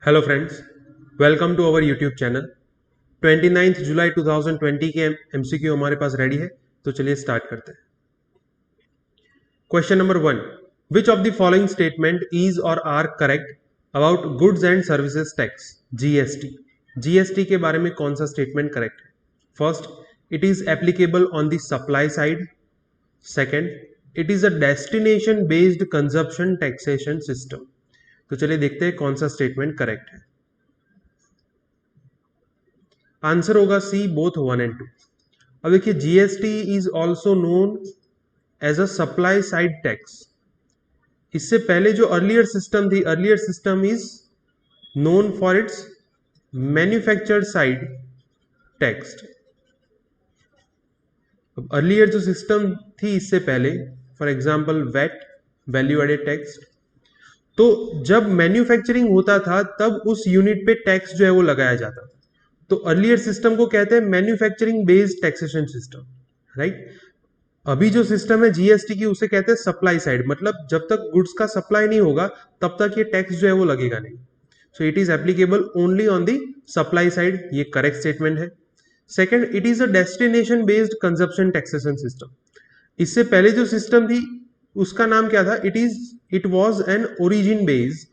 Hello friends, welcome to our YouTube channel. 29 जुलाई 2020 के MCQ हमारे पास रेडी है, तो चलिए स्टार्ट करते हैं। Question number 1, which of the following statement is or are correct about goods and services tax GST. GST के बारे में कौन सा स्टेटमेंट करेक्ट है? First, it is applicable on the supply side. Second, it is a destination based consumption taxation system. तो चलिए देखते हैं कौन सा स्टेटमेंट करेक्ट है। आंसर होगा सी, बोथ 1 एंड 2। अब देखिए, GST is also known as a supply side tax. इससे पहले जो अर्लियर सिस्टम थी, earlier system is known for its manufactured side tax. अब अर्लियर जो सिस्टम थी इससे पहले, for example VAT, value added tax, तो जब मैन्युफैक्चरिंग होता था तब उस यूनिट पे टैक्स जो है वो लगाया जाता था। तो अर्लियर सिस्टम को कहते हैं manufacturing based taxation system, right. अभी जो सिस्टम है जीएसटी की, उसे कहते हैं सप्लाई साइड, मतलब जब तक गुड्स का सप्लाई नहीं होगा तब तक ये टैक्स जो है वो लगेगा नहीं। So it is applicable only on the supply side, ये करेक्ट स्टेटमेंट है। Second, it is a destination based consumption taxation system. इससे पहले जो सिस्टम थी उसका नाम क्या था? It was an origin based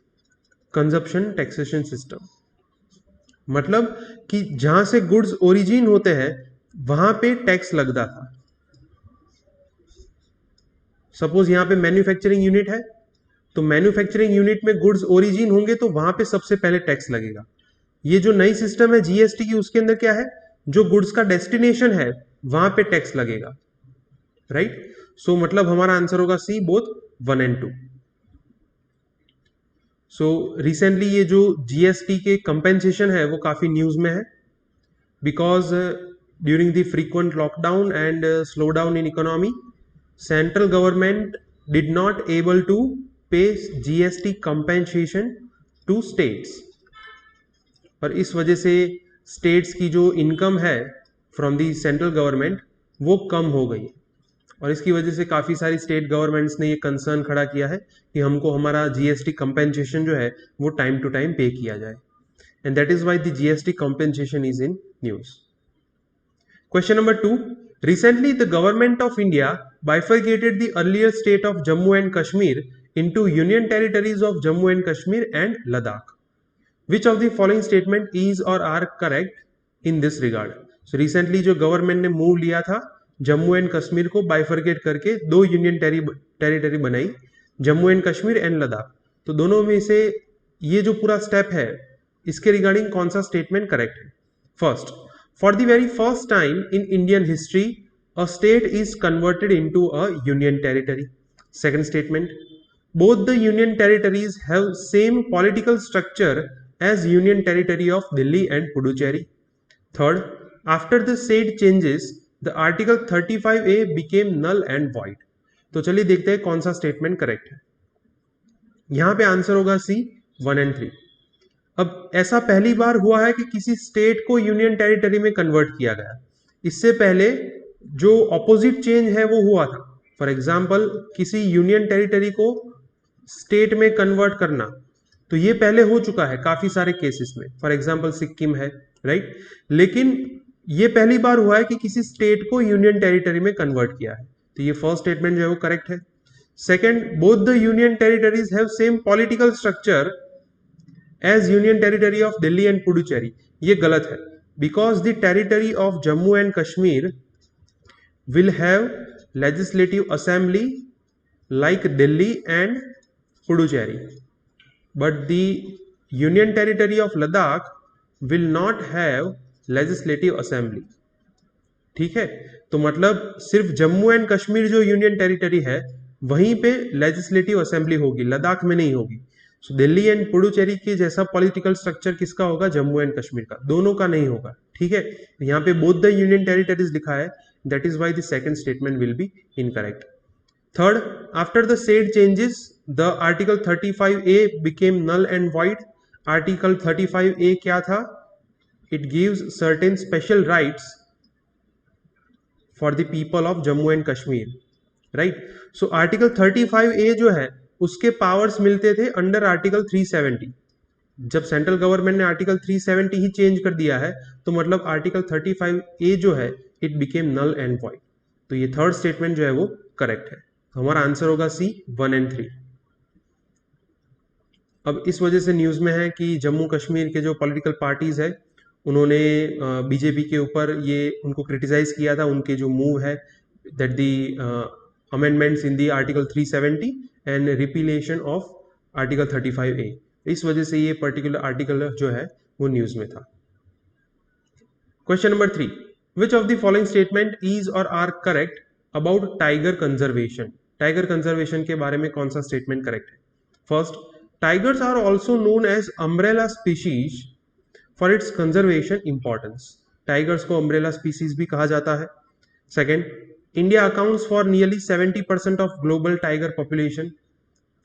consumption taxation system. मतलब कि जहां से गुड्स ओरिजिन होते हैं वहां पे टैक्स लगता था। सपोज यहां पे मैन्युफैक्चरिंग यूनिट है, तो मैन्युफैक्चरिंग यूनिट में गुड्स ओरिजिन होंगे तो वहां पे सबसे पहले टैक्स लगेगा। ये जो नई सिस्टम है जीएसटी की, उसके अंदर क्या है? जो गुड्स का डेस्टिनेशन है वहां पे टैक्स लगेगा, राइट। सो मतलब हमारा आंसर होगा सी, बोथ 1 एंड 2। सो रिसेंटली ये जो जीएसटी के कंपेंसेशन है वो काफी न्यूज में है, because during the frequent lockdown and slow down in economy, central government did not able to pay GST compensation to states, और इस वजह से स्टेट्स की जो इनकम है फ्रॉम दी सेंट्रल गवर्नमेंट वो कम हो गई। और इसकी वजह से काफ़ी सारी स्टेट गवर्नमेंट्स ने ये कंसर्न खड़ा किया है कि हमको हमारा जीएसटी कंपेंसेशन जो है वो टाइम टू टाइम पे किया जाए, and that is why the GST compensation is in news. Question number 2. Recently, the government of India bifurcated the earlier state of Jammu and Kashmir into union territories of Jammu and Kashmir and Ladakh. Which of the following statement is or are correct in this regard? So recently जो government ने move लिया था Jammu and Kashmir को bifurcate करके दो union territory बनाई, Jammu and Kashmir and Ladakh. तो दोनों में से ये जो पूरा स्टेप है इसके रिगार्डिंग कौन सा स्टेटमेंट करेक्ट है? First, for the very first time in Indian history, a state is converted into a union territory. Second statement, both the union territories have same political structure as Union Territory of Delhi and Puducherry. Third, after the said changes, the Article 35A became null and void. तो चलिए देखते हैं कौन सा statement correct है। यहां पे answer होगा सी, 1 एंड 3। अब ऐसा पहली बार हुआ है कि किसी स्टेट को यूनियन टेरिटरी में कन्वर्ट किया गया। इससे पहले जो ऑपोजिट चेंज है वो हुआ था। फॉर एग्जाम्पल, किसी यूनियन टेरिटरी को स्टेट में कन्वर्ट करना, तो ये पहले हो चुका है काफी सारे केसेस में। फॉर एग्जाम्पल सिक्किम है, राइट। लेकिन ये पहली बार हुआ है कि किसी स्टेट को यूनियन टेरिटरी में कन्वर्ट किया है। तो ये फर्स्ट स्टेटमेंट जो है वो करेक्ट है। Second, both the union territories have same political structure as union territory of Delhi and Puducherry, ये गलत है। Because the territory of Jammu and Kashmir will have legislative assembly like Delhi and Puducherry, but the union territory of Ladakh will not have legislative assembly. ठीक है, तो मतलब सिर्फ Jammu and Kashmir जो union territory है वहीं पे लेजिस्लेटिव असेंबली होगी, लद्दाख में नहीं होगी। So, दिल्ली एंड पुडुचेरी के जैसा पॉलिटिकल स्ट्रक्चर किसका होगा? जम्मू एंड कश्मीर का, दोनों का नहीं होगा। ठीक है, यहाँ पे बोथ द यूनियन टेरिटरीज लिखा है, that is why the second statement will be incorrect. Third, after the said changes the article 35A became null and void. Article 35A क्या था? It gives certain special rights for the people of Jammu and Kashmir, right. So article 35A जो है उसके powers मिलते थे under article 370, जब central government ने article 370 ही चेंज कर दिया है तो मतलब आर्टिकल 35A जो है it became null and void. तो ये थर्ड स्टेटमेंट जो है वो करेक्ट है। तो हमारा आंसर होगा सी 1 एंड 3। अब इस वजह से न्यूज़ में है कि जम्मू कश्मीर के जो पॉलिटिकल पार्टीज है उन्होंने बीजेपी के ऊपर ये उनको क्रिटिसाइज किया था, उनके जो मूव है that the amendments in the article 370 and repealation of article 35A। इस वजह से ये पर्टिकुलर आर्टिकल जो है वो न्यूज़ में था। Question number 3, which of the following statement is or are correct about tiger conservation. Tiger conservation के बारे में कौन सा स्टेटमेंट करेक्ट है? First, tigers are also known as umbrella species for its conservation importance. Tigers को umbrella species भी कहा जाता है। Second, India accounts for nearly 70% of global tiger population.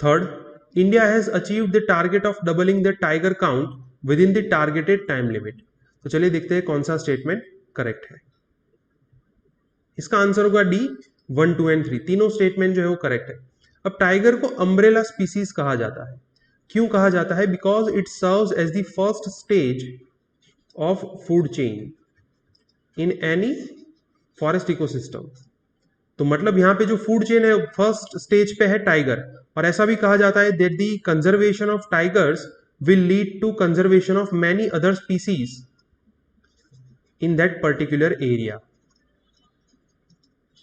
Third, India has achieved the target of doubling the tiger count within the targeted time limit. तो चलिए देखते हैं कौन सा स्टेटमेंट करेक्ट है। इसका आंसर होगा डी 1, 2 एंड 3। तीनों स्टेटमेंट जो है वो करेक्ट है। अब टाइगर को अम्ब्रेला स्पीसीज कहा जाता है। क्यों कहा जाता है? Because it serves as the first stage of food chain in any forest ecosystem. तो मतलब यहां पे जो फूड चेन है फर्स्ट स्टेज पे है टाइगर, और ऐसा भी कहा जाता है that the conservation of tigers will lead to conservation of many other species in that particular area.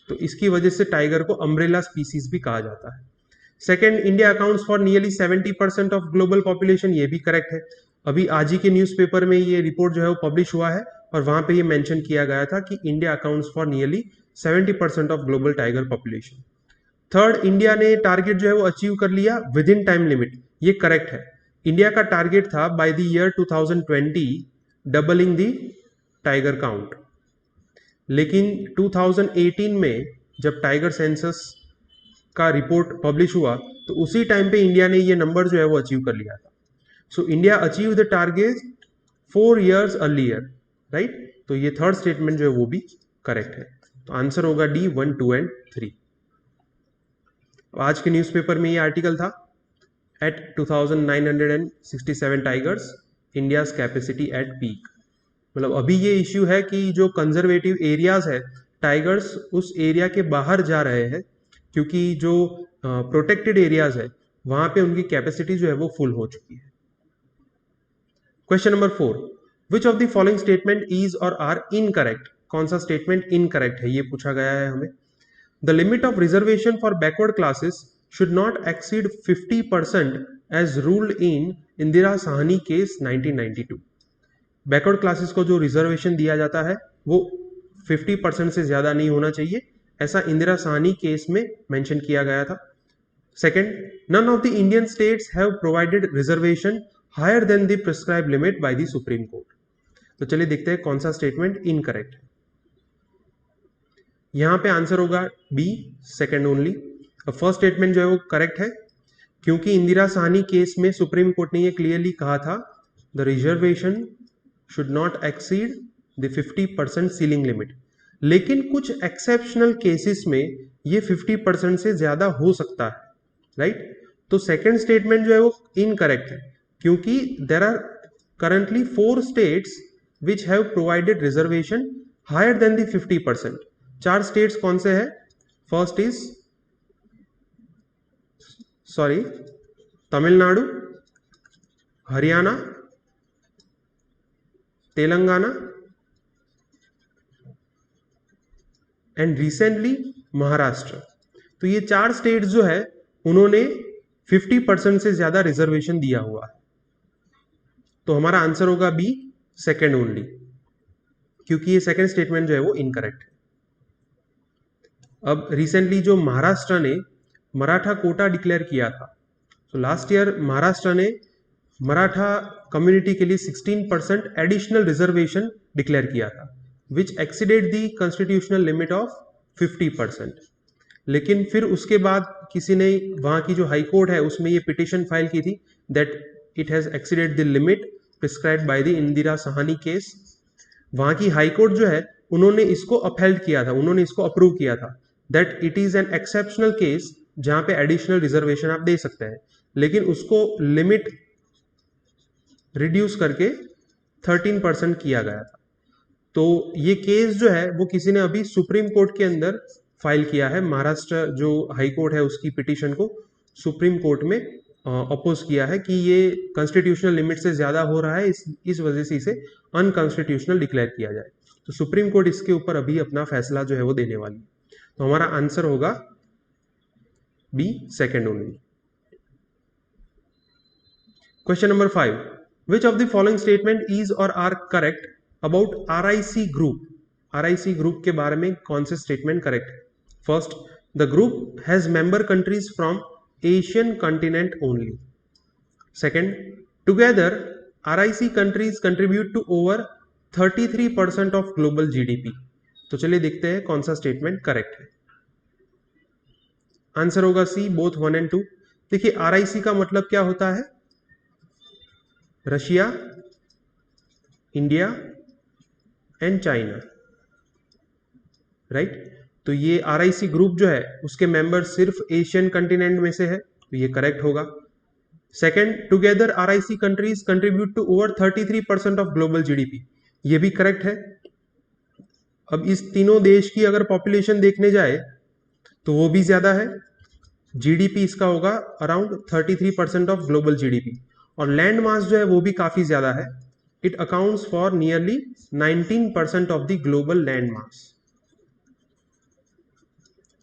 तो इसकी वजह से टाइगर को अम्ब्रेला स्पीसीज भी कहा जाता है। Second, India accounts for nearly 70% of global population, ये भी करेक्ट है। अभी आज ही के न्यूज़पेपर में ये रिपोर्ट जो है वो पब्लिश हुआ है और वहां पे ये मेंशन किया गया था कि India accounts for nearly 70% of global tiger population. Third, India ने टारगेट जो है वो अचीव कर लिया विद इन टाइम लिमिट, ये करेक्ट है। इंडिया का टारगेट था by the year 2020 doubling the tiger count, लेकिन 2018 में जब टाइगर सेंसस का रिपोर्ट पब्लिश हुआ तो उसी टाइम पे इंडिया ने ये नंबर जो है वो अचीव कर लिया था। So India achieve the target 4 years earlier, right. तो ये थर्ड स्टेटमेंट जो है वो भी करेक्ट है। तो आंसर होगा डी 1, 2 एंड 3। आज के न्यूज़पेपर में ये आर्टिकल था, at 2967 tigers India's capacity at peak. मतलब अभी ये इश्यू है कि जो कंजर्वेटिव एरियाज है टाइगर्स उस एरिया के बाहर जा रहे हैं, क्योंकि जो प्रोटेक्टेड एरियाज है वहां पे उनकी कैपेसिटी जो है वो फुल हो चुकी है। Question number 4, which of the following statement is or are incorrect. कौन सा स्टेटमेंट इनकरेक्ट है ये पूछा गया है हमें। The limit of reservation for backward classes should not exceed 50% as ruled in Indira Sawhney case 1992। Backward classes को जो रिजर्वेशन दिया जाता है वो 50% से ज्यादा नहीं होना चाहिए, ऐसा इंदिरा साहनी केस में मेंशन किया गया था। Second, none of the Indian states have provided reservation higher than the prescribe limit by the supreme court. तो चलिए देखते हैं कौन सा स्टेटमेंट इनकरेक्ट है। यहां पे आंसर होगा B, second only. First statement जो है वो करेक्ट है, क्योंकि इंदिरा साहनी केस में सुप्रीम कोर्ट ने ये क्लियरली कहा था the reservation should not exceed the 50% ceiling limit. लेकिन कुछ एक्सेप्शनल केसेस में ये 50% से ज्यादा हो सकता है, राइट। तो सेकंड स्टेटमेंट जो है वो इनकरेक्ट है, क्योंकि there are currently 4 states which have provided reservation higher than the 50%। 4 states कौन से हैं? First is Tamil Nadu, Haryana, Telangana and recently Maharashtra. तो ये 4 स्टेट्स जो है उन्होंने 50% से ज्यादा रिजर्वेशन दिया हुआ है। तो हमारा आंसर होगा बी, सेकंड ओनली, क्योंकि ये सेकंड स्टेटमेंट जो है वो इनकरेक्ट है। अब रिसेंटली जो महाराष्ट्र ने मराठा कोटा डिक्लेयर किया था, तो लास्ट ईयर महाराष्ट्र ने मराठा कम्युनिटी के लिए 16% एडिशनल रिजर्वेशन डिक्लेयर किया था, which exceeded the constitutional limit of 50%। लेकिन फिर उसके बाद किसी ने वहां की जो हाई कोर्ट है उसमें ये पिटिशन फाइल की थी that it has exceeded the limit prescribed by the Indira Sawhney case. वहां की हाई कोर्ट जो है उन्होंने इसको अपहेल्ड किया था, उन्होंने इसको अप्रूव किया था that it is an exceptional case जहां पे एडिशनल रिजर्वेशन आप दे सकते हैं, लेकिन उसको लिमिट रिड्यूस करके 13% किया गया था। तो ये केस जो है वो किसी ने अभी सुप्रीम कोर्ट के अंदर फाइल किया है। महाराष्ट्र जो हाई कोर्ट है उसकी पिटीशन को सुप्रीम कोर्ट में अपोज किया है कि ये कॉन्स्टिट्यूशनल लिमिट से ज्यादा हो रहा है, इस वजह से इसे अनकॉन्स्टिट्यूशनल डिक्लेयर किया जाए। तो सुप्रीम कोर्ट इसके ऊपर अभी अपना फैसला जो है वो देने वाली है। तो हमारा आंसर होगा B, second only. Question number 5, which of the following statement is or are correct about RIC group. RIC group के बारे में कौन से स्टेटमेंट करेक्ट है? First, the group has member countries from Asian continent only. Second, together RIC countries contribute to over 33% of global GDP। तो चलिए देखते हैं कौन सा स्टेटमेंट करेक्ट है। आंसर होगा सी, बोथ 1 and 2। देखिए RIC का मतलब क्या होता है? Russia, India and China, right. तो ये RIC ग्रुप जो है उसके मेंबर सिर्फ एशियन कंटिनेंट में से है, तो ये करेक्ट होगा। Second, together RIC countries contribute to over 33% of global GDP, ये भी करेक्ट है। अब इस तीनों देश की अगर पॉपुलेशन देखने जाए तो वो भी ज्यादा है। GDP इसका होगा अराउंड 33% ऑफ ग्लोबल GDP, और लैंड मास जो है वो भी काफी ज्यादा है। It accounts for nearly 19% of the global land mass,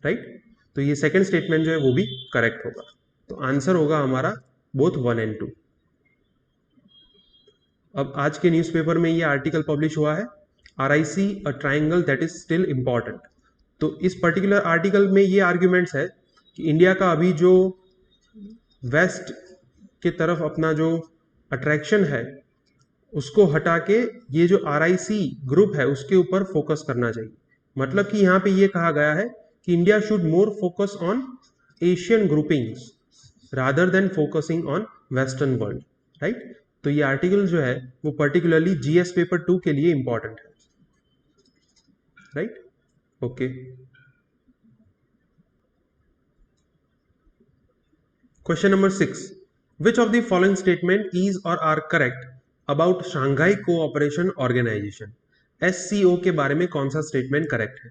right. तो ये सेकंड स्टेटमेंट जो है वो भी करेक्ट होगा। तो आंसर होगा हमारा बोथ 1 and 2। अब आज के न्यूज़पेपर में ये आर्टिकल पब्लिश हुआ है, RIC a triangle that is still important. तो इस पर्टिकुलर आर्टिकल में ये आर्ग्यूमेंट्स है कि इंडिया का अभी जो वेस्ट के तरफ अपना जो अट्रैक्शन है उसको हटा के ये जो RIC ग्रुप है उसके ऊपर फोकस करना चाहिए। मतलब कि यहाँ पे ये कहा गया है कि India should more focus on Asian groupings rather than focusing on western world, right. तो ये आर्टिकल जो है वो पर्टिकुलरली GS पेपर 2 के लिए इंपॉर्टेंट है, right. Okay, question number 6, which of the following statement is or are correct about Shanghai cooperation Organisation. SCO के बारे में कौन सा स्टेटमेंट करेक्ट है?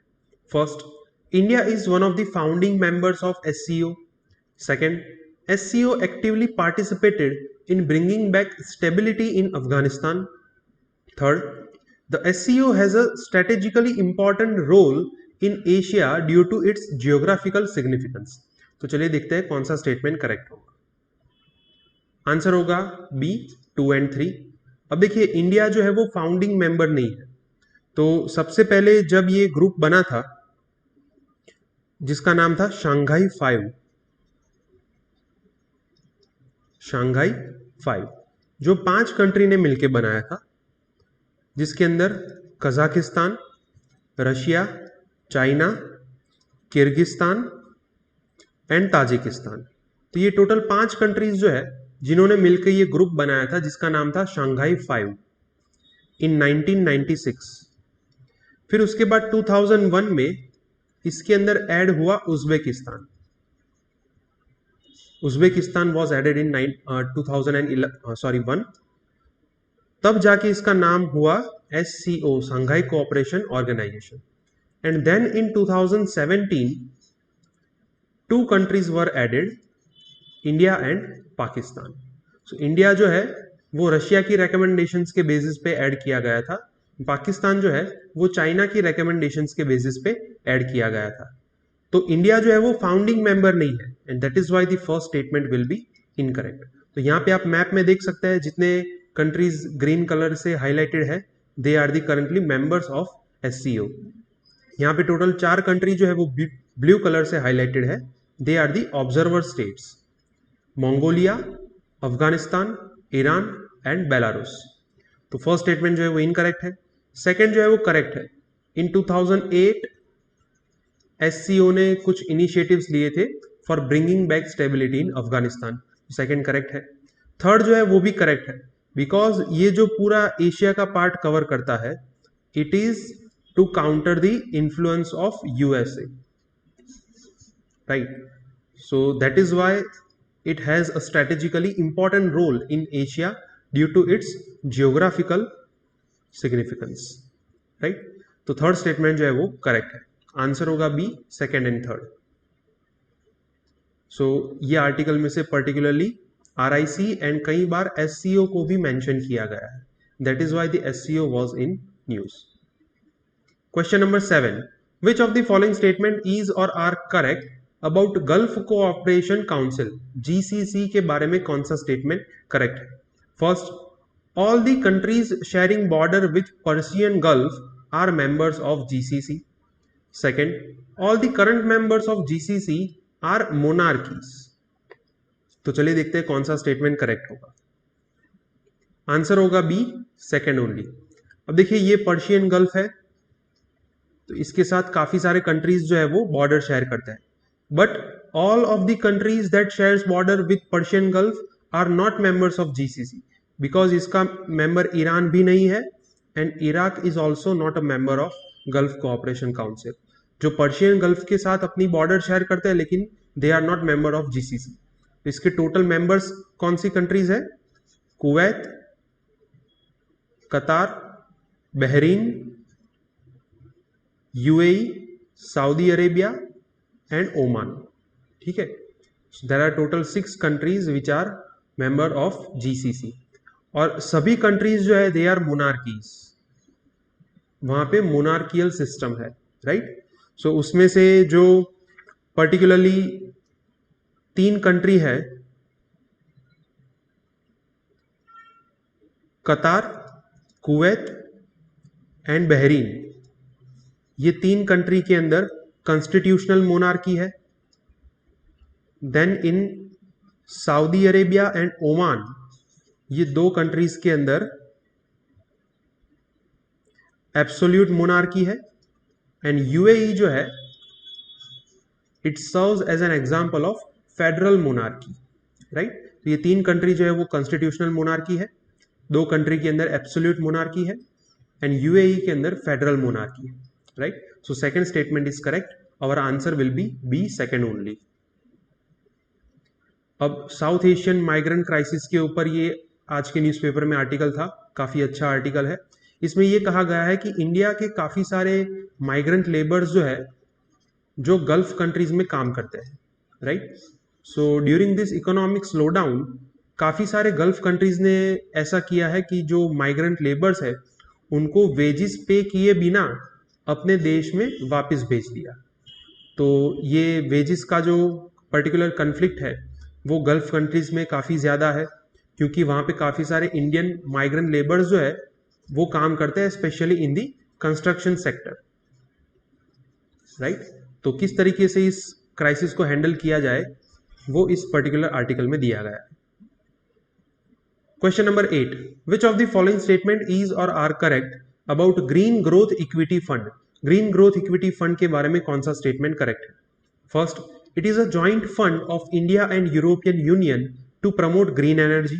First, India is one of the founding members of SCO। Second, SCO actively participated in bringing back stability in Afghanistan. Third, the SCO has a strategically important role in Asia due to its geographical significance. तो चलिए देखते हैं कौन सा statement correct होगा। Answer होगा B, 2 and 3। अब देखिए इंडिया जो है वो फाउंडिंग मेंबर नहीं है। तो सबसे पहले जब ये ग्रुप बना था जिसका नाम था शांघाई 5, जो 5 कंट्री ने मिलकर बनाया था, जिसके अंदर Kazakhstan, Russia, China, Kyrgyzstan and Tajikistan. तो ये टोटल 5 कंट्रीज जो है जिन्होंने मिलकर ये ग्रुप बनाया था जिसका नाम था शांघाई 5 इन 1996। फिर उसके बाद 2001 में इसके अंदर ऐड हुआ Uzbekistan. Uzbekistan was added in 2001। तब जाके इसका नाम हुआ SCO, Shanghai cooperation organisation. And then in 2017 2 countries were added, India and Pakistan. So India जो है वो रशिया की रिकमेंडेशंस के बेसिस पे ऐड किया गया था, पाकिस्तान जो है वो चाइना की रिकमेंडेशंस के बेसिस पे ऐड किया गया था। तो इंडिया जो है वो फाउंडिंग मेंबर नहीं है, and that is why the first statement will be incorrect. तो यहाँ पे आप मैप में देख सकते हैं जितने कंट्रीज ग्रीन कलर से हाईलाइटेड है, they are the currently members of SCO। यहाँ पे टोटल 4 कंट्री जो है वो ब्लू कलर से हाईलाइटेड है, they are the observer states, Mongolia, Afghanistan, Iran and Belarus. तो फर्स्ट स्टेटमेंट जो है वो इनकरेक्ट है। सेकंड जो है वो करेक्ट है। इन 2008 SCO ने कुछ इनिशिएटिव्स लिए थे for bringing back stability in Afghanistan, second correct है। थर्ड जो है वो भी करेक्ट है, बिकॉज ये जो पूरा एशिया का पार्ट कवर करता है, it is to counter the influence of USA, right. So that is why it has a strategically important role in Asia due to its geographical significance, right. तो third statement जो है वो correct है, answer होगा B, second and third. So ये article में से particularly RIC and कई बार SCO को भी मेंशन किया गया है, that is why the SCO was in news. Question number 7, which of the following statement is or are correct about Gulf Cooperation Council, GCC के बारे में कौन सा स्टेटमेंट करेक्ट है? First, all the countries sharing border with Persian Gulf are members of GCC. Second, all the current members of GCC are monarchies. तो चलिए देखते हैं कौन सा स्टेटमेंट करेक्ट होगा। आंसर होगा बी, सेकेंड ओनली। अब देखिए ये पर्शियन गल्फ है, तो इसके साथ काफी सारे कंट्रीज जो है वो बॉर्डर शेयर करते हैं, but all of the countries that shares border with Persian Gulf are not members of GCC, because इसका मेंबर ईरान भी नहीं है and Iraq is also not a member of Gulf Cooperation Council. जो Persian Gulf के साथ अपनी border share करते हैं लेकिन they are not member of GCC। तो इसके टोटल मेंबर्स कौन सी कंट्रीज है? Kuwait, Qatar, Bahrain, UAE, Saudi Arabia and Oman, ठीक है। There are total 6 countries which are member of GCC, और सभी कंट्रीज जो है दे आर मोनार्कीज, वहां पे मोनार्कियल सिस्टम है, राइट। सो उसमें से जो पर्टिकुलरली 3 कंट्री है, कतार, कुवैत एंड बहरीन, ये 3 कंट्री के अंदर कॉन्स्टिट्यूशनल मोनार्की है। Then in Saudi Arabia and Oman, ये 2 कंट्रीज के अंदर एब्सोल्यूट मोनार्की है, एंड UAE जो है it serves as an example of federal monarchy, right. तो ये 3 कंट्री जो है वो कॉन्स्टिट्यूशनल मोनार्की है, 2 कंट्री के अंदर एब्सोल्यूट मोनार्की है एंड UAE के अंदर फेडरल मोनार्की है, right. So second statement is correct, our answer will be B, second only. अब साउथ एशियन माइग्रेंट क्राइसिस के ऊपर ये आज के न्यूज़पेपर में आर्टिकल था, काफी अच्छा आर्टिकल है। इसमें ये कहा गया है कि इंडिया के काफी सारे माइग्रेंट लेबर्स जो है जो गल्फ कंट्रीज में काम करते हैं, right. So during this economic slowdown काफी सारे गल्फ कंट्रीज ने ऐसा किया है कि जो माइग्रेंट लेबर्स है उनको वेजेस पे किए बिना अपने देश में वापस भेज दिया। तो ये वेजेस का जो पर्टिकुलर कन्फ्लिक्ट है वो गल्फ कंट्रीज में काफ़ी ज़्यादा है, क्योंकि वहाँ पे काफ़ी सारे इंडियन माइग्रेंट लेबर्स जो है वो काम करते हैं, specially in the construction sector, right. तो किस तरीके से इस क्राइसिस को हैंडल किया जाए वो इस पर्टिकुलर आर्टिकल में दिया गया है। Question number 8, which of the following statement is or are correct about Green growth equity Fund? Green growth equity Fund के बारे में कौन सा स्टेटमेंट करेक्ट है? First, it is a joint fund of India and European Union to promote green energy.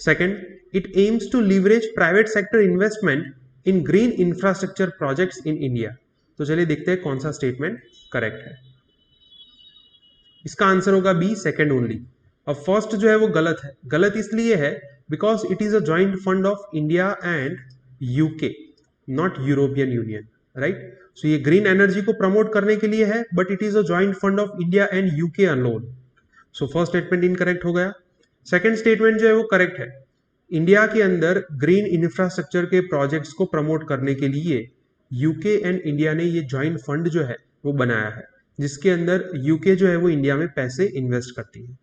Second, it aims to leverage private sector investment in green infrastructure projects in India. तो चलिए देखते हैं कौन सा statement correct है। इसका answer होगा B, second only. अब फर्स्ट जो है वो गलत है, गलत इसलिए है because it is a joint fund of India and UK, not European Union, right. So ये ग्रीन एनर्जी को प्रमोट करने के लिए है, but it is a joint fund of India and UK alone. So first statement incorrect हो गया। Second statement जो है वो करेक्ट है, इंडिया के अंदर ग्रीन इंफ्रास्ट्रक्चर के प्रोजेक्ट्स को प्रमोट करने के लिए UK एंड इंडिया ने ये जॉइंट फंड जो है वो बनाया है, जिसके अंदर UK जो है वो इंडिया में पैसे इन्वेस्ट करती है।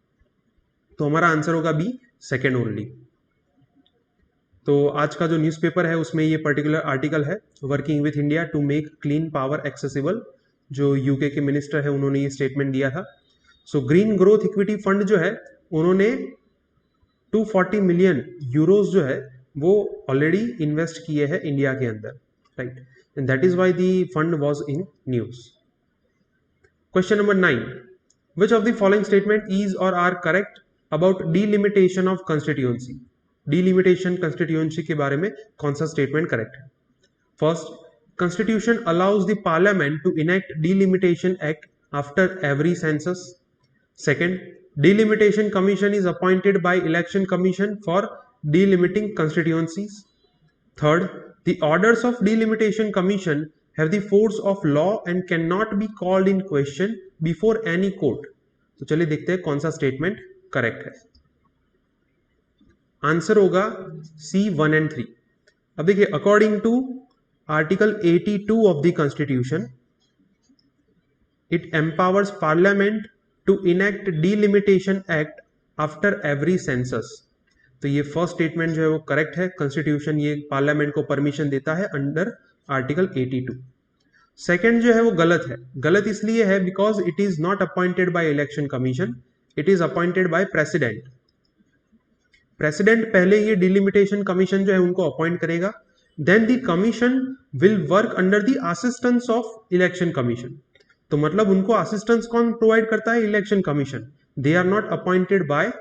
तो हमारा आंसर होगा बी, सेकेंड ओनली। तो आज का जो न्यूज़पेपर है उसमें ये पर्टिकुलर आर्टिकल है, working with India to make clean power accessible, जो UK के मिनिस्टर है उन्होंने ये स्टेटमेंट दिया था। So green growth equity fund जो है उन्होंने 240 मिलियन यूरोज जो है वो ऑलरेडी इन्वेस्ट किए हैं इंडिया के अंदर, right, and that is why the fund was in news. Question number 9, which of the following statement is or are correct about delimitation of constituency? Delimitation constituency के बारे में कौन सा स्टेटमेंट करेक्ट है? First, constitution allows the parliament to enact delimitation act after every census. Second, Delimitation Commission is appointed by election Commission for delimiting constituencies. Third, the orders of delimitation commission have the force of law and cannot be called in question before any court. तो चलिए देखते हैं कौन सा statement correct है. Answer होगा C 1 and 3. अब देखिए, according to article 82 of the constitution, it empowers parliament to enact delimitation act after every census. तो ये फर्स्ट स्टेटमेंट जो है वो करेक्ट है. कॉन्स्टिट्यूशन ये पार्लियामेंट को परमिशन देता है अंडर आर्टिकल 82. सेकंड जो है वो गलत है. गलत इसलिए है because it is not appointed by election commission, it is appointed by president. President पहले ये डिलिमिटेशन कमीशन जो है उनको अपॉइंट करेगा, then the commission will work under the assistance of election commission. तो मतलब उनको असिस्टेंस कौन प्रोवाइड करता है? Election commission. They are not appointed by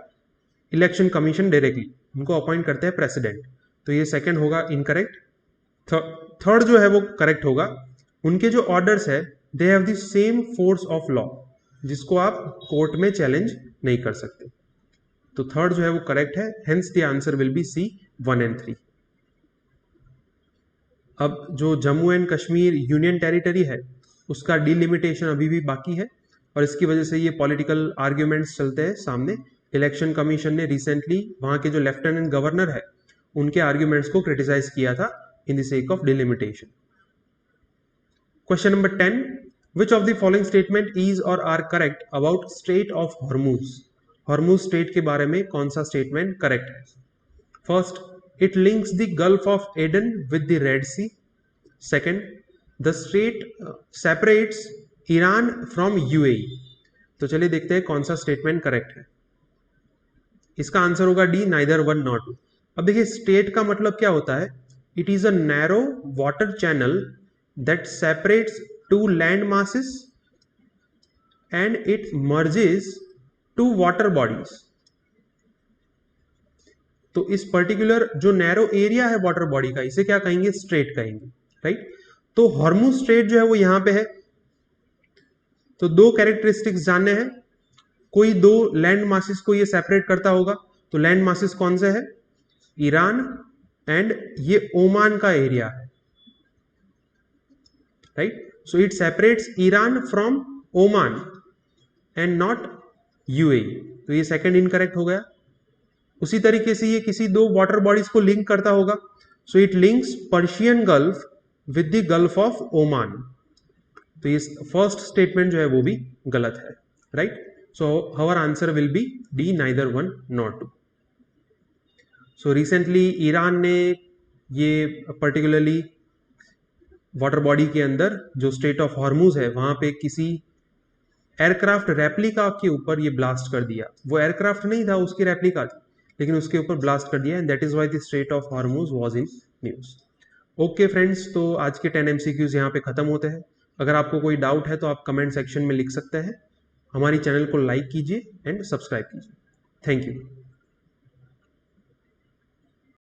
election commission directly, उनको अपॉइंट करते हैं प्रेसिडेंट. तो ये सेकंड होगा इनकरेक्ट. थर्ड जो है वो करेक्ट होगा. उनके जो ऑर्डर्स है they have the same force of law, जिसको आप कोर्ट में चैलेंज नहीं कर सकते. तो थर्ड जो है वो करेक्ट है. Hence the answer will B C 1 and 3. अब जो Jammu and Kashmir union territory है उसका डिलिमिटेशन अभी भी बाकी है और इसकी वजह से ये पॉलिटिकल आर्ग्यूमेंट्स चलते हैं सामने. इलेक्शन कमीशन ने रिसेंटली वहां के जो लेफ्टिनेंट गवर्नर है उनके आर्ग्यूमेंट्स को क्रिटिसाइज किया था in the sake of delimitation. Question number 10. Which of the following statement is or are correct about Strait of Hormuz. Hormuz Strait के बारे में कौन सा स्टेटमेंट करेक्ट है? First, it links the Gulf of Aden with the Red Sea. Second, the strait separates Iran from UAE. तो चलिए देखते हैं कौन सा स्टेटमेंट करेक्ट है. इसका आंसर होगा D, neither one not two. अब देखिए, स्टेट का मतलब क्या होता है? It is a narrow water channel that separates two land masses and it merges two water bodies. तो इस पर्टिकुलर जो नैरो एरिया है वाटर बॉडी का, इसे क्या कहेंगे? स्ट्रेट कहेंगे, राइट. तो हॉर्मुज स्ट्रेट जो है वो यहां पे है. तो दो कैरेक्टरिस्टिक्स जानने हैं. कोई दो लैंड मासेस को ये सेपरेट करता होगा. तो लैंड मासेस कौन से है? ईरान एंड ये ओमान का एरिया है, right. So it separates Iran from Oman and not UAE. तो ये सेकंड इनकरेक्ट हो गया. उसी तरीके से ये किसी दो वाटर बॉडीज को लिंक करता होगा. So it links Persian gulf with the Gulf of Oman. तो ये फर्स्ट स्टेटमेंट जो है वो भी गलत है, right. So our answer will be D, neither one nor two. So recently Iran ने ये पर्टिकुलरली वाटर बॉडी के अंदर जो स्टेट ऑफ हॉर्मुज है वहां पे किसी एयरक्राफ्ट रेप्लिका के ऊपर ये ब्लास्ट कर दिया. वो एयरक्राफ्ट नहीं था, उसकी रेप्लिका थी, लेकिन उसके ऊपर ब्लास्ट कर दिया and that is why the state of Hormuz was in news. Okay friends, तो आज के 10 MCQs यहाँ पे खत्म होते हैं. अगर आपको कोई डाउट है तो आप कमेंट सेक्शन में लिख सकते हैं. हमारी चैनल को लाइक कीजिए एंड सब्सक्राइब कीजिए. Thank you.